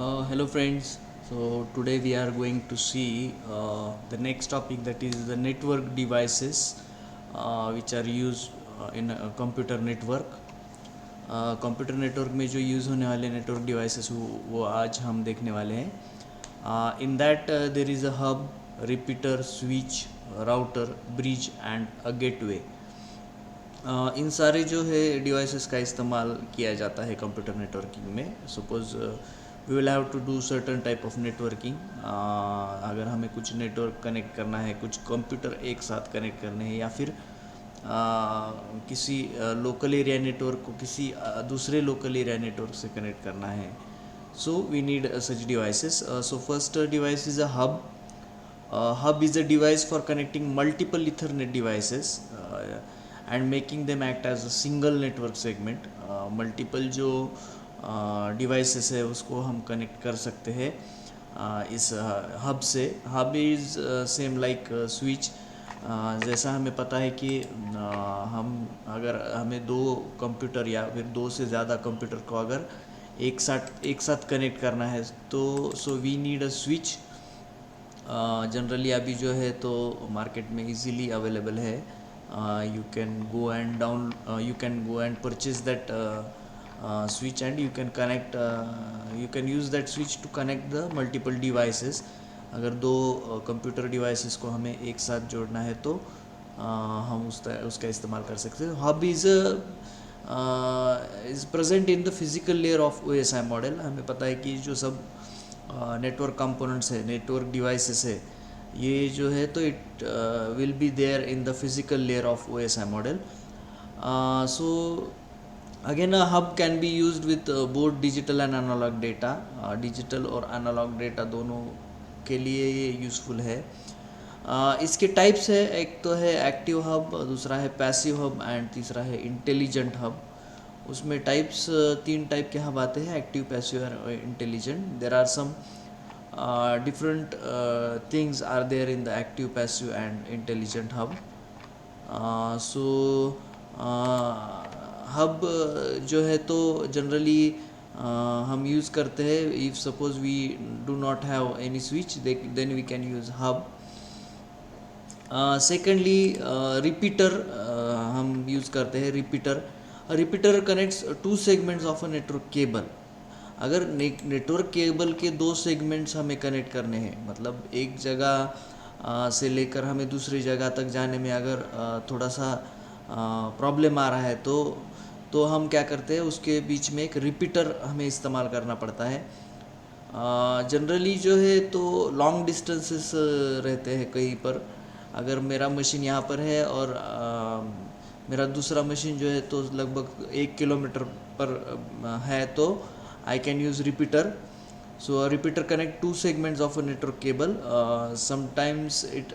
Hello friends. So today we are going to see the next topic, that is the network devices which are used in a computer network. Computer network में जो use होने वाले network devices वो आज हम देखने वाले हैं. In that there is a hub, repeater, switch, router, bridge and a gateway. इन सारे जो है डिवाइसेस का इस्तेमाल किया जाता है कंप्यूटर नेटवर्किंग में. Suppose we will have to do certain type of networking. अगर हमें कुछ नेटवर्क कनेक्ट करना है, कुछ कंप्यूटर एक साथ कनेक्ट करने हैं, या फिर किसी लोकल एरिया नेटवर्क को किसी दूसरे लोकल एरिया नेटवर्क से कनेक्ट करना है, so we need such devices. So first device is a hub. Hub is a device for connecting multiple Ethernet devices and making them act as a single network segment. Multiple जो devices है उसको हम connect कर सकते हैं इस hub से. Hub is same like switch. जैसा हमें पता है कि हम अगर हमें दो कंप्यूटर या फिर दो से ज़्यादा कंप्यूटर को अगर एक साथ कनेक्ट करना है तो so we need a switch. Generally अभी जो है तो मार्केट में इजीली अवेलेबल है. You can go and purchase that switch and you can use that switch to connect the multiple devices. अगर दो कंप्यूटर डिवाइसेस को हमें एक साथ जोड़ना है तो हम उसका इस्तेमाल कर सकते हैं. Hub is present in the physical layer of OSI model. हमें पता है कि जो सब नेटवर्क कंपोनेंट्स है, नेटवर्क डिवाइसेस है, ये जो है तो it will be there in the physical layer of OSI model. So again a hub can be used with both digital and analogue data. Digital और एनालॉग डेटा दोनों के लिए ये यूज़फुल है. इसके टाइप्स है, एक तो है एक्टिव हब, दूसरा है पैसिव हब एंड तीसरा है इंटेलिजेंट हब. उसमें टाइप्स तीन टाइप के हब आते हैं, एक्टिव, पैसिव और intelligent. There are some different things are there in the active, passive and intelligent hub. So hub जो है तो जनरली हम यूज़ करते हैं if suppose we do not have any switch, then we can use hub. Secondly repeater हम use करते हैं. Repeater connects two segments of a network cable. अगर नेटवर्क केबल के दो सेगमेंट्स हमें कनेक्ट करने हैं, मतलब एक जगह से लेकर हमें दूसरी जगह तक जाने में अगर थोड़ा सा प्रॉब्लम आ रहा है तो हम क्या करते हैं, उसके बीच में एक रिपीटर हमें इस्तेमाल करना पड़ता है. जनरली जो है तो लॉन्ग डिस्टेंसेस रहते हैं कहीं पर. अगर मेरा मशीन यहाँ पर है और मेरा दूसरा मशीन जो है तो लगभग 1 किलोमीटर पर है, तो I can use repeater. So a repeater connect two segments of a network cable. Sometimes it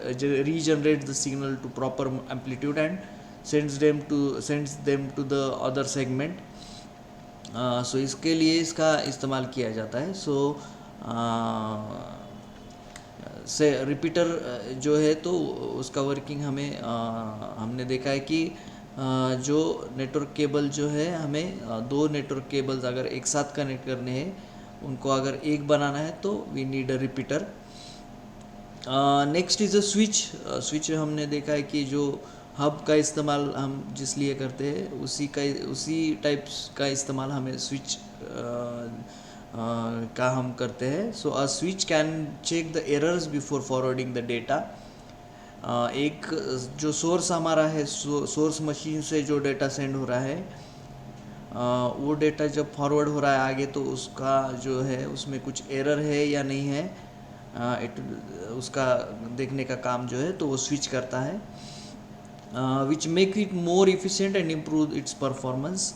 regenerates the signal to proper amplitude and sends them to the other segment. So इसके लिए इसका इस्तेमाल किया जाता है. So से repeater जो है तो उसका वर्किंग हमने देखा है कि जो नेटवर्क केबल जो है, हमें दो नेटवर्क केबल्स अगर एक साथ कनेक्ट करने हैं, उनको अगर एक बनाना है तो we need a repeater. Next is a switch. हमने देखा है कि जो हब का इस्तेमाल हम जिस लिए करते हैं उसी टाइप्स का इस्तेमाल हमें स्विच का हम करते हैं. So a switch can check the errors before forwarding the data. एक जो सोर्स हमारा है, सोर्स मशीन से जो डेटा सेंड हो रहा है, वो डेटा जब फॉरवर्ड हो रहा है आगे, तो उसका जो है उसमें कुछ एरर है या नहीं है, उसका देखने का काम जो है तो वो स्विच करता है, which make it more efficient and improve its performance.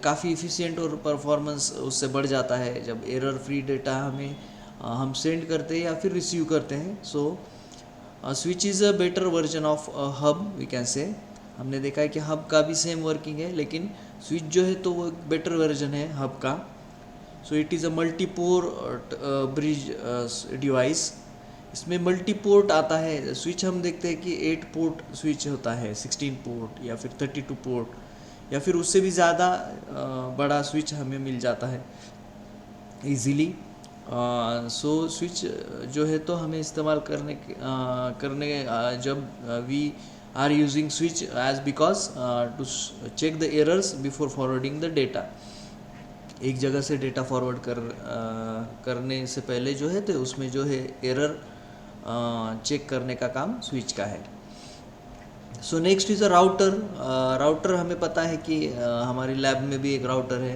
काफ़ी इफ़िशिएंट और परफॉर्मेंस उससे बढ़ जाता है जब एरर फ्री डेटा हम सेंड करते हैं या फिर रिसीव करते हैं. So switch is a better version of hub, we can say. हमने देखा है कि हब का भी सेम वर्किंग है, लेकिन स्विच जो है तो वो एक बेटर वर्जन है हब का. सो it is a multiport bridge device. इसमें मल्टीपोर्ट आता है. स्विच हम देखते हैं कि 8 पोर्ट स्विच होता है, 16 पोर्ट या फिर 32 पोर्ट या फिर उससे भी ज़्यादा बड़ा स्विच हमें मिल जाता है. इजीली। सो स्विच जो है तो हमें इस्तेमाल जब we are using switch as because to check the errors before forwarding the data. एक जगह से डेटा फॉरवर्ड करने से पहले जो है तो उसमें जो है एरर चेक करने का काम स्विच का है। So next is a router. Router हमें पता है कि हमारी लैब में भी एक राउटर है।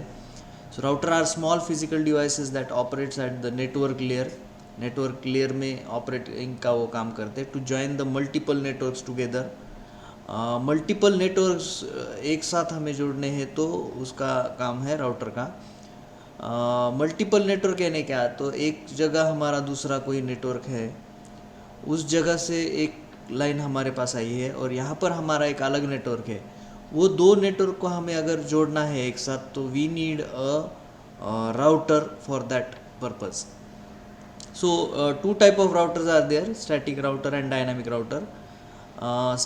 So router are small physical devices that operates at the network layer. Network layer में ऑपरेटिंग का वो काम करते हैं to join the multiple networks together. Multiple networks एक साथ हमें जोड़ने हैं तो उसका काम है राउटर का। मल्टीपल नेटवर्क यानी क्या, तो एक जगह हमारा दूसरा कोई नेटवर्क है, उस जगह से एक लाइन हमारे पास आई है और यहाँ पर हमारा एक अलग नेटवर्क है। वो दो नेटवर्क को हमें अगर जोड़ना है एक साथ तो we need a router for that purpose. So two type of routers are there, static router and dynamic router.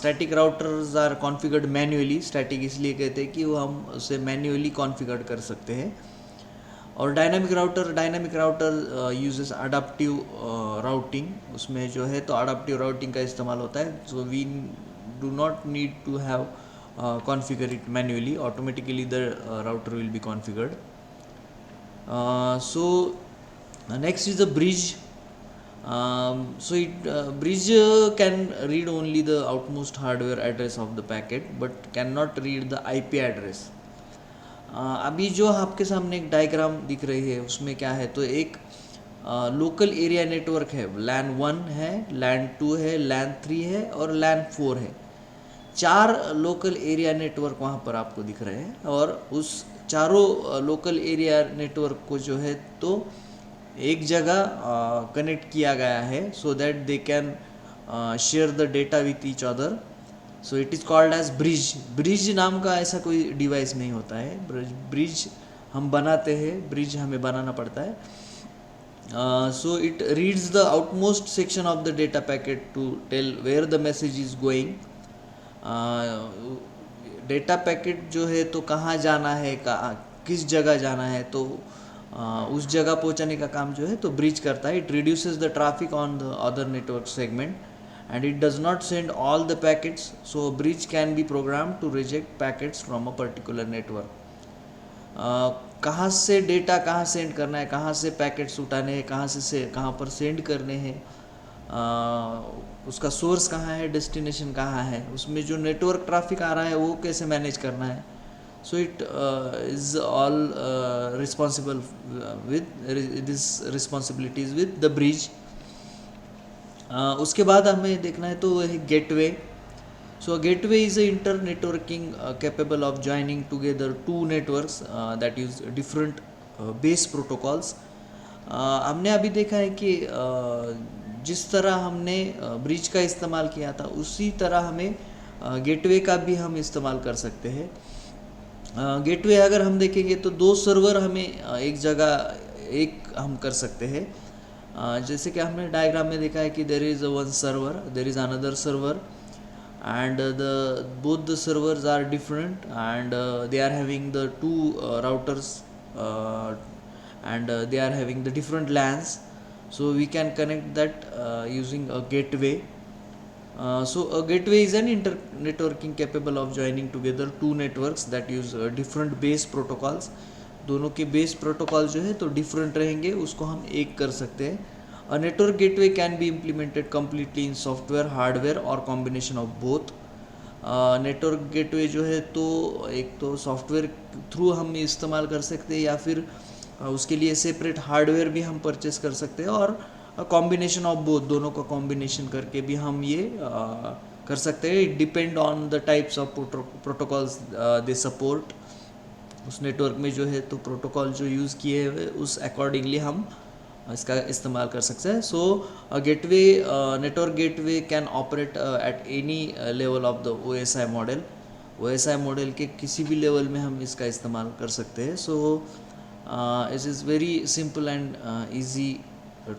Static routers are configured manually. Static इसलिए कहते हैं कि वो हम उसे मैन्युअली कॉन्फ़िगर कर सकते हैं। और dynamic router uses adaptive routing. उसमें जो है तो अडाप्टिव राउटिंग का इस्तेमाल होता है। So we do not need to have configure it manually, automatically the router will be configured. So next is the bridge. Bridge can read only the outmost hardware address of the packet but cannot read the IP address. अभी जो आपके सामने एक diagram दिख रही है उसमें क्या है, तो एक लोकल एरिया नेटवर्क है। लैन 1 है, लैन 2 है, लैन 3 है और लैन 4 है। 4 लोकल एरिया नेटवर्क वहाँ पर आपको दिख रहे हैं और उस चारों लोकल एरिया नेटवर्क को जो है तो एक जगह कनेक्ट किया गया है so that they can share the data with each other. So it is called as bridge. Bridge नाम का ऐसा कोई डिवाइस नहीं होता है। ब्रिज हम बनाते हैं, ब्रिज हमें बनाना पड़ता है। So it reads the outmost section of the data packet to tell where the message is going. Data packet जो है तो कहाँ जाना है, किस जगह जाना है, तो उस जगह पहुँचाने का काम जो है तो ब्रिज करता है। It reduces the traffic on the other network segment and it does not send all the packets, so a bridge can be programmed to reject packets from a particular network. कहाँ से data कहाँ send करना है, कहाँ से packets उठाने हैं, कहाँ से कहाँ पर सेंड करने हैं, उसका सोर्स कहाँ है, डेस्टिनेशन कहाँ है, उसमें जो नेटवर्क ट्रैफिक आ रहा है वो कैसे मैनेज करना है। So it is all responsible with this responsibilities with the bridge. उसके बाद हमें देखना है तो वो है gateway. So gateway is a inter networking capable of joining together two networks that use different base protocols. हमने अभी देखा है कि जिस तरह हमने ब्रिज का इस्तेमाल किया था उसी तरह हमें गेटवे का भी हम इस्तेमाल कर सकते हैं। गेटवे अगर हम देखेंगे तो दो सर्वर हमें एक जगह एक हम कर सकते हैं। जैसे कि हमने डायग्राम में देखा है कि there is one server, there is another server and both the servers are different and they are having the two routers and they are having the different LANs, so we can connect that using a gateway. So a gateway is an inter networking capable of joining together two networks that use different base protocols. दोनों के base protocol जो है तो different रहेंगे, उसको हम एक कर सकते हैं। A network gateway can be implemented completely in software, hardware or combination of both. Network gateway जो है तो एक तो सॉफ्टवेयर थ्रू हम इस्तेमाल कर सकते हैं या फिर उसके लिए सेपरेट हार्डवेयर भी हम परचेस कर सकते हैं और कॉम्बिनेशन ऑफ बोथ, दोनों का कॉम्बिनेशन करके भी हम ये कर सकते हैं। It depend on the types of protocols they support. उस नेटवर्क में जो है तो प्रोटोकॉल जो यूज़ किए हुए उस अकॉर्डिंगली हम इसका इस्तेमाल कर सकते हैं। So gateway network gateway can operate at any level of the OSI model. OSI model के किसी भी लेवल में हम इसका इस्तेमाल कर सकते हैं। So it is very simple and easy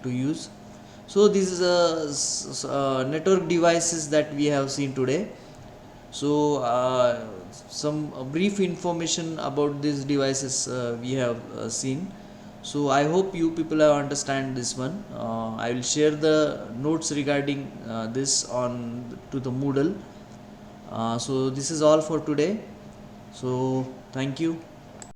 to use. So this is network devices that we have seen today. So some brief information about these devices we have seen. So I hope you people have understand this one. I will share the notes regarding this on to the Moodle. So this is all for today. So thank you.